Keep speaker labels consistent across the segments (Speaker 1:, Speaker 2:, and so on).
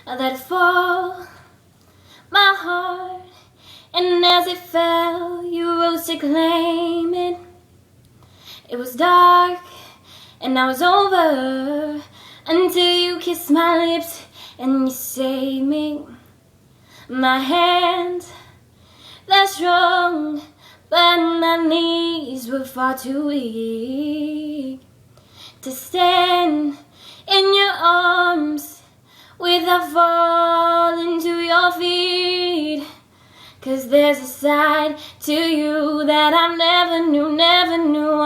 Speaker 1: I let it fall, my heart, and as it fell, you rose to claim it. It was dark, and I was over, until you kissed my lips, and you saved me. My hand, they're strong, but my knees were far too weak to stand in your arms without falling to your feet. 'Cause there's a side to you that I never knew.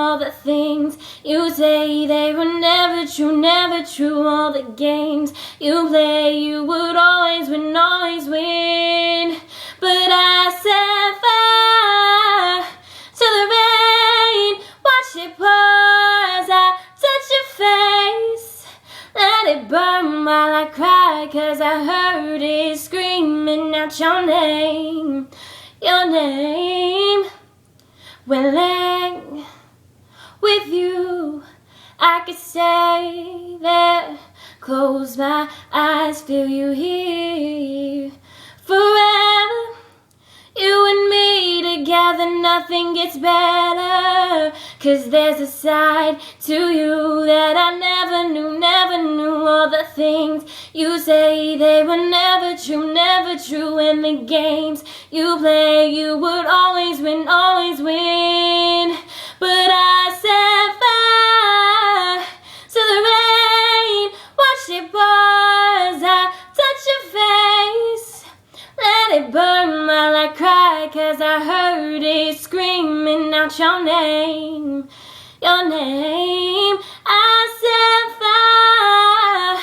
Speaker 1: All the things you say, they were never true. All the games you play, you would always win. But I set fire to the rain, watch it pour as I touch your face. Let it burn while I cry, 'cause I heard it screaming out your name. When laying with you, I could stay there, close my eyes, feel you here. Forever, you and me together, nothing gets better. 'Cause there's a side to you that I never knew. All the things you say, they were never true. And the games you play, you would always win. But I set fire to the rain, watch it pour as I touch your face. Let it burn while I cry, 'cause I heard it screaming out your name. I set fire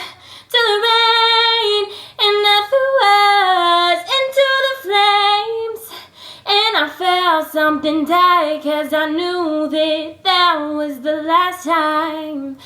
Speaker 1: to the rain, and I threw us into the flames. And I felt something die, 'cause I knew that was the last time.